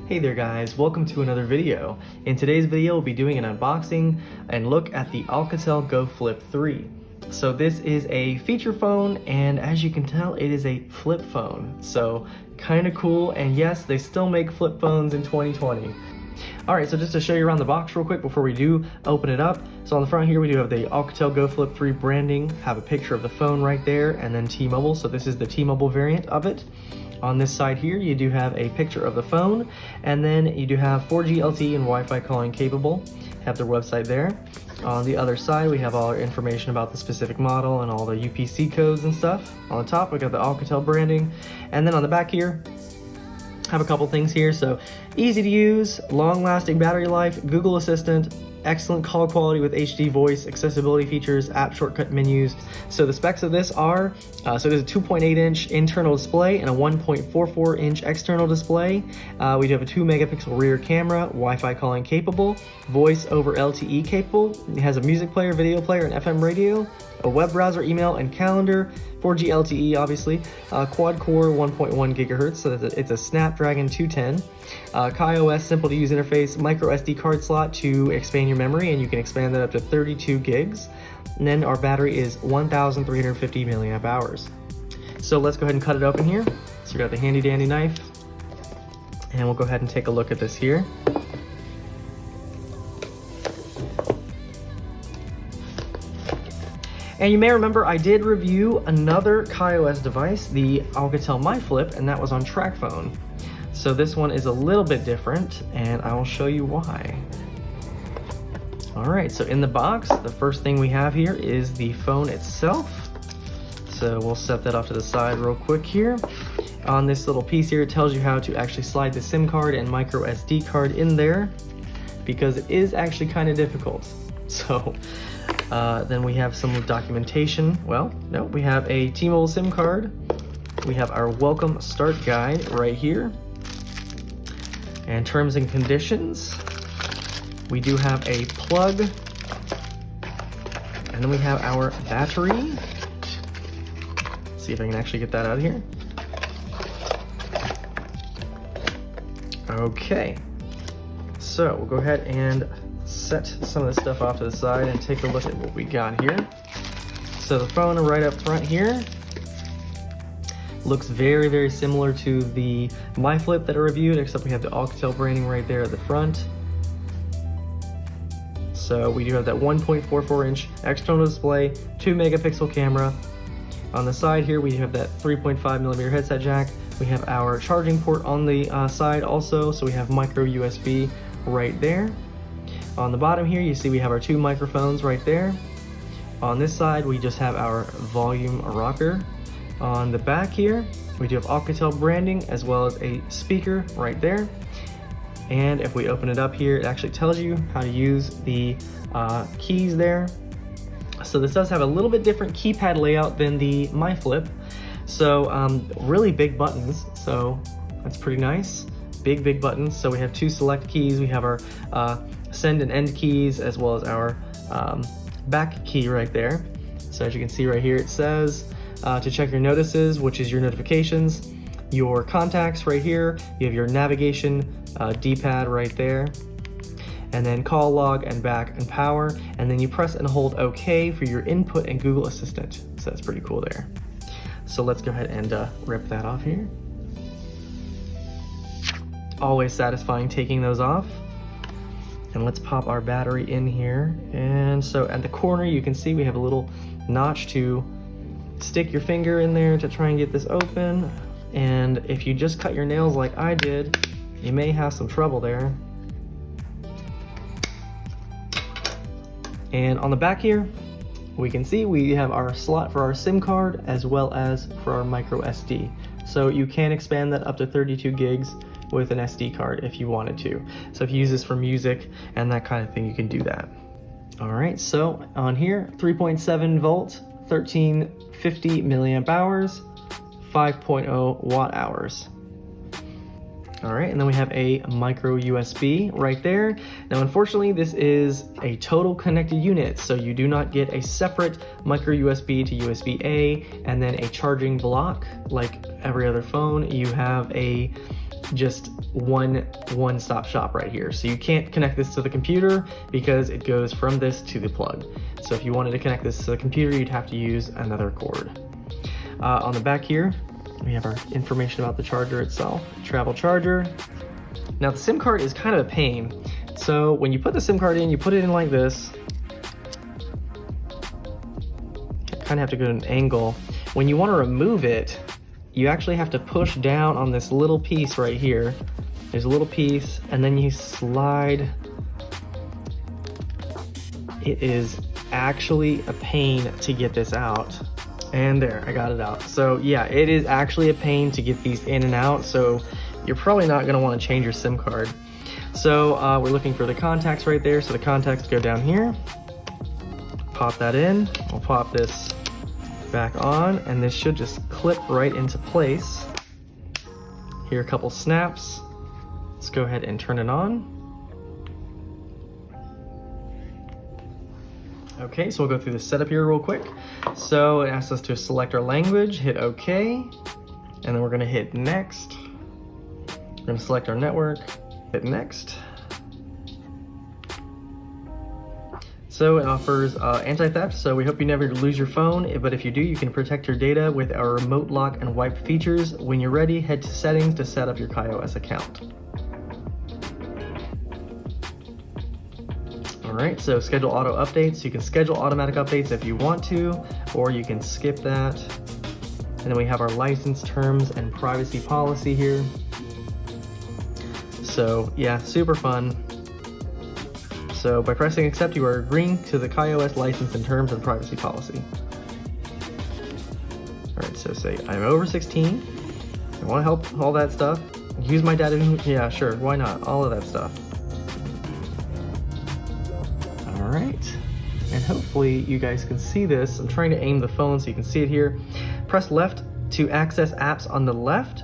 Hey there guys, welcome to another video. In today's video, we'll be doing an unboxing and look at the Alcatel GoFlip 3. So this is a feature phone, and as you can tell, it is a flip phone. So kind of cool, and yes, they still make flip phones in 2020. Alright, so just to show you around the box real quick before we do open it up. So on the front here we do have the Alcatel GoFlip 3 branding, have a picture of the phone right there, and then T-Mobile, so this is the T-Mobile variant of it. On this side here, you do have a picture of the phone, and then you do have 4G LTE and Wi-Fi calling capable. Have their website there. On the other side, we have all our information about the specific model and all the UPC codes and stuff. On the top, we got the Alcatel branding, and then on the back here, have a couple things here. So easy to use, long-lasting battery life, Google Assistant, excellent call quality with HD voice, accessibility features, app shortcut menus. So the specs of this are, so it is a 2.8-inch internal display and a 1.44-inch external display. We do have a 2-megapixel rear camera, Wi-Fi calling capable, voice over LTE capable. It has a music player, video player, and FM radio, a web browser, email, and calendar, 4G LTE obviously, quad-core 1.1 gigahertz, so it's a Snapdragon 210, KaiOS simple to use interface, micro SD card slot to expand your memory, and you can expand that up to 32 gigs. And then our battery is 1,350 milliamp hours. So let's go ahead and cut it open here. So we got the handy dandy knife, and we'll go ahead and take a look at this here. And you may remember I did review another KaiOS device, the Alcatel MyFlip, and that was on TrackPhone. So this one is a little bit different, and I will show you why. Alright, so in the box, the first thing we have here is the phone itself. So we'll set that off to the side real quick here. On this little piece here, it tells you how to actually slide the SIM card and micro SD card in there, because it is actually kind of difficult. So then we have some documentation. Well, no, we have a T-Mobile SIM card. We have our welcome start guide right here. And terms and conditions. We do have a plug. And then we have our battery. Let's see if I can actually get that out of here. Okay. So we'll go ahead and set some of this stuff off to the side and take a look at what we got here. So the phone right up front here looks very, very similar to the MyFlip that I reviewed, except we have the Alcatel branding right there at the front. So we do have that 1.44-inch external display, 2-megapixel camera. On the side here, we have that 3.5mm headset jack. We have our charging port on the side also, so we have micro USB right there. On the bottom here, you see we have our 2 microphones right there. On this side, we just have our volume rocker. On the back here, we do have Alcatel branding as well as a speaker right there. And if we open it up here, it actually tells you how to use the keys there. So this does have a little bit different keypad layout than the MyFlip. So really big buttons, so that's pretty nice. Big buttons. So we have 2 select keys. We have our send and end keys, as well as our back key right there. So as you can see right here, it says to check your notices, which is your notifications, your contacts right here, you have your navigation D-pad right there, and then call log and back and power, and then you press and hold OK for your input and Google Assistant. So that's pretty cool there. So let's go ahead and rip that off here. Always satisfying taking those off. And let's pop our battery in here. And so at the corner, you can see we have a little notch to stick your finger in there to try and get this open. And if you just cut your nails like I did, you may have some trouble there. And on the back here, we can see we have our slot for our SIM card as well as for our micro SD. So you can expand that up to 32 gigs with an SD card if you wanted to. So if you use this for music and that kind of thing, you can do that. All right, so on here, 3.7 volt, 1350 milliamp hours, 5.0 watt hours. All right, and then we have a micro USB right there. Now, unfortunately, this is a total connected unit, so you do not get a separate micro USB to USB-A and then a charging block like every other phone. You have a just one-stop shop right here. So you can't connect this to the computer because it goes from this to the plug. So if you wanted to connect this to the computer, you'd have to use another cord. On the back here, we have our information about the charger itself, travel charger. Now the SIM card is kind of a pain. So when you put the SIM card in, you put it in like this. You kind of have to go to an angle. When you want to remove it, you actually have to push down on this little piece right here. There's a little piece, and then you slide. It is actually a pain to get this out. And there, I got it out. So yeah, it is actually a pain to get these in and out, so you're probably not gonna wanna change your SIM card. So we're looking for the contacts right there, so the contacts go down here. Pop that in, we'll pop this back on, and this should just clip right into place. Here are a couple snaps. Let's go ahead and turn it on. Okay, so we'll go through the setup here real quick. So it asks us to select our language, hit OK, and then we're gonna hit next. We're gonna select our network, hit next. So it offers anti-theft, so we hope you never lose your phone, but if you do, you can protect your data with our remote lock and wipe features. When you're ready, head to settings to set up your KaiOS account. All right, so schedule auto updates. You can schedule automatic updates if you want to, or you can skip that. And then we have our license terms and privacy policy here. So yeah, super fun. So by pressing accept, you are agreeing to the KaiOS license and terms and privacy policy. All right, so say I'm over 16. I want to help all that stuff. Use my data. Yeah, sure, why not? All of that stuff. All right, and hopefully you guys can see this. I'm trying to aim the phone so you can see it here. Press left to access apps on the left.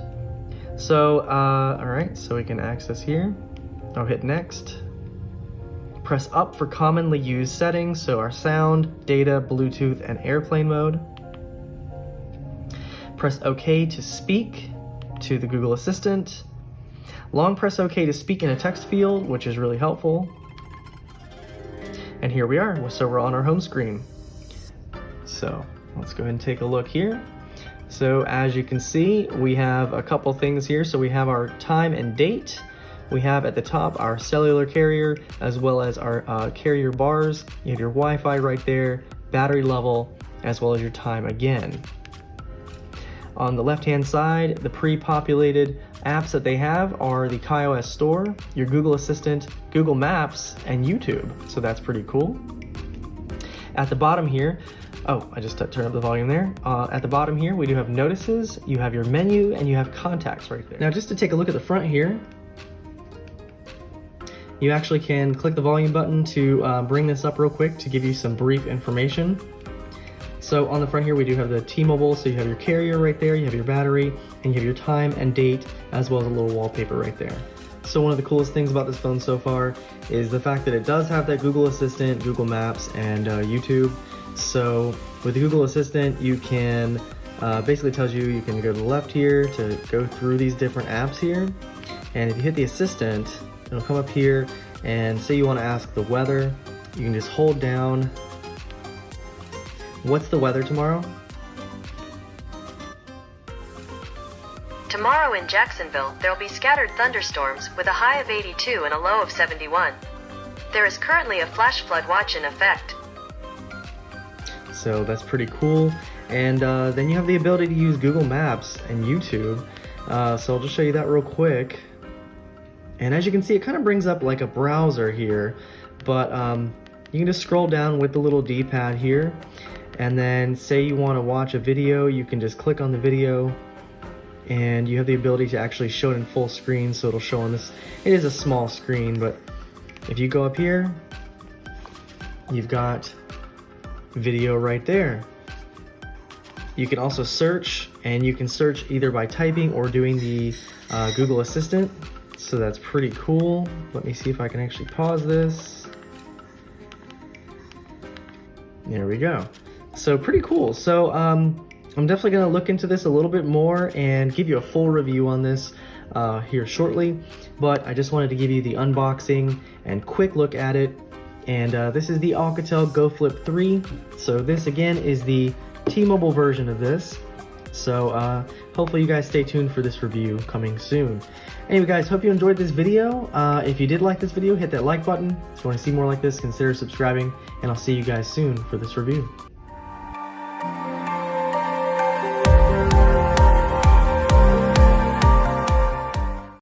So, all right, so we can access here. I'll hit next. Press up for commonly used settings, so our sound, data, Bluetooth, and airplane mode. Press OK to speak to the Google Assistant. Long press OK to speak in a text field, which is really helpful. And here we are, so we're on our home screen. So let's go ahead and take a look here. So as you can see, we have a couple things here. So we have our time and date. We have at the top our cellular carrier, as well as our carrier bars. You have your Wi-Fi right there, battery level, as well as your time again. On the left-hand side, the pre-populated apps that they have are the KaiOS Store, your Google Assistant, Google Maps, and YouTube. So that's pretty cool. At the bottom here, oh, I just turned up the volume there. At the bottom here, we do have notices, you have your menu, and you have contacts right there. Now, just to take a look at the front here, you actually can click the volume button to bring this up real quick to give you some brief information. So on the front here, we do have the T-Mobile, so you have your carrier right there, you have your battery, and you have your time and date, as well as a little wallpaper right there. So one of the coolest things about this phone so far is the fact that it does have that Google Assistant, Google Maps, and YouTube. So with the Google Assistant, you can, basically tells you can go to the left here to go through these different apps here. And if you hit the Assistant, it'll come up here, and say you want to ask the weather, you can just hold down. What's the weather tomorrow? Tomorrow in Jacksonville, there will be scattered thunderstorms with a high of 82 and a low of 71. There is currently a flash flood watch in effect. So that's pretty cool. And then you have the ability to use Google Maps and YouTube. So I'll just show you that real quick. And as you can see, it kind of brings up like a browser here, but you can just scroll down with the little D-pad here. And then say you want to watch a video, you can just click on the video, and you have the ability to actually show it in full screen, so it'll show on this. It is a small screen, but if you go up here, you've got video right there. You can also search and you can search either by typing or doing the Google Assistant. So that's pretty cool. Let me see if I can actually pause this. There we go. So pretty cool. So I'm definitely gonna look into this a little bit more and give you a full review on this here shortly. But I just wanted to give you the unboxing and quick look at it. And this is the Alcatel GoFlip 3. So this again is the T-Mobile version of this. So hopefully you guys stay tuned for this review coming soon. Anyway guys, hope you enjoyed this video. If you did like this video, hit that like button. If you want to see more like this, consider subscribing, and I'll see you guys soon for this review.